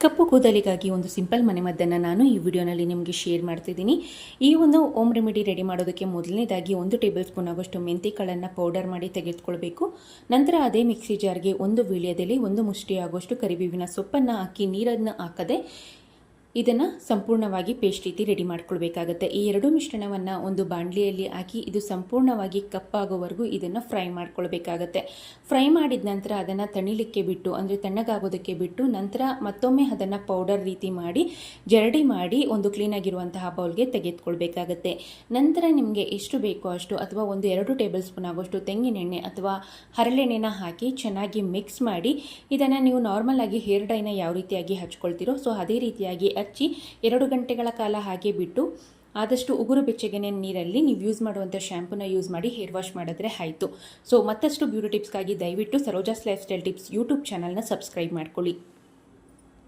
ಕಪ್ಪು ಕೂದಲಿಗಾಗಿ ಒಂದು ಸಿಂಪಲ್ ಮನೆಮದ್ದನ್ನು ನಾನು ಈ ವಿಡಿಯೋನಲ್ಲಿ ನಿಮಗೆ ಶೇರ್ ಮಾಡ್ತಿದ್ದೀನಿ. ಈ ಒಂದು ಹೋಮ್ ರೆಮಿಡಿ ರೆಡಿ ಮಾಡೋದಕ್ಕೆ ಮೊದಲನೇದಾಗಿ 1 ಟೇಬಲ್ ಸ್ಪೂನ್ ಆಗೋಷ್ಟು ಮೆಂತ್ಯ ಕಾಳನ್ನು ಪೌಡರ್ ಮಾಡಿ ತೆಗೆದುಕೊಳ್ಬೇಕು. ನಂತರ ಅದೇ ಮಿಕ್ಸಿ ಜಾರ್ಗೆ 1 ವೀಳ್ಯದೆಲೆ, 1 ಮುಷ್ಟಿ ಆಗೋಷ್ಟು ಕರಿಬೇವಿನ ಸೊಪ್ಪನ್ನು ಹಾಕಿ ನೀರನ್ನು ಹಾಕದೆ ಇದನ್ನು ಸಂಪೂರ್ಣವಾಗಿ ಪೇಸ್ಟ್ ರೀತಿ ರೆಡಿ ಮಾಡ್ಕೊಳ್ಬೇಕಾಗತ್ತೆ. ಈ ಎರಡು ಮಿಶ್ರಣವನ್ನು ಒಂದು ಬಾಣಲಿಯಲ್ಲಿ ಹಾಕಿ ಇದು ಸಂಪೂರ್ಣವಾಗಿ ಕಪ್ಪಾಗೋವರೆಗೂ ಇದನ್ನು ಫ್ರೈ ಮಾಡ್ಕೊಳ್ಬೇಕಾಗತ್ತೆ. ಫ್ರೈ ಮಾಡಿದ ನಂತರ ಅದನ್ನು ತಣಿಲಿಕ್ಕೆ ಬಿಟ್ಟು, ಅಂದರೆ ತಣ್ಣಗಾಗೋದಕ್ಕೆ ಬಿಟ್ಟು, ನಂತರ ಮತ್ತೊಮ್ಮೆ ಅದನ್ನು ಪೌಡರ್ ರೀತಿ ಮಾಡಿ ಜರಡಿ ಮಾಡಿ ಒಂದು ಕ್ಲೀನಾಗಿರುವಂತಹ ಬೌಲ್ಗೆ ತೆಗೆದುಕೊಳ್ಬೇಕಾಗತ್ತೆ. ನಂತರ ನಿಮಗೆ ಎಷ್ಟು ಬೇಕೋ ಅಷ್ಟು, ಅಥವಾ 1-2 ಟೇಬಲ್ ಸ್ಪೂನ್ ಆಗೋಷ್ಟು ತೆಂಗಿನೆಣ್ಣೆ ಅಥವಾ ಹರಳೆಣ್ಣೆನ ಹಾಕಿ ಚೆನ್ನಾಗಿ ಮಿಕ್ಸ್ ಮಾಡಿ ಇದನ್ನು ನೀವು ನಾರ್ಮಲ್ ಆಗಿ ಹೇರ್ ಡೈನ ಯಾವ ರೀತಿಯಾಗಿ ಹಚ್ಕೊಳ್ತೀರೋ ಸೊ ಅದೇ ರೀತಿಯಾಗಿ ಹಚ್ಚಿ 2 ಗಂಟೆಗಳ ಕಾಲ ಹಾಗೆ ಬಿಟ್ಟು ಆದಷ್ಟು ಉಗುರು ಬೆಚ್ಚಗಿನ ನೀರಲ್ಲಿ ನೀವು ಯೂಸ್ ಮಾಡುವಂಥ ಶ್ಯಾಂಪೂನ ಯೂಸ್ ಮಾಡಿ ಹೇರ್ ವಾಶ್ ಮಾಡಿದ್ರೆ ಆಯಿತು. ಸೊ ಮತ್ತಷ್ಟು ಬ್ಯೂಟಿ ಟಿಪ್ಸ್ಗಾಗಿ ದಯವಿಟ್ಟು Saroja's life style tips YouTube ಚಾನಲ್ನ ಸಬ್ಸ್ಕ್ರೈಬ್ ಮಾಡ್ಕೊಳ್ಳಿ.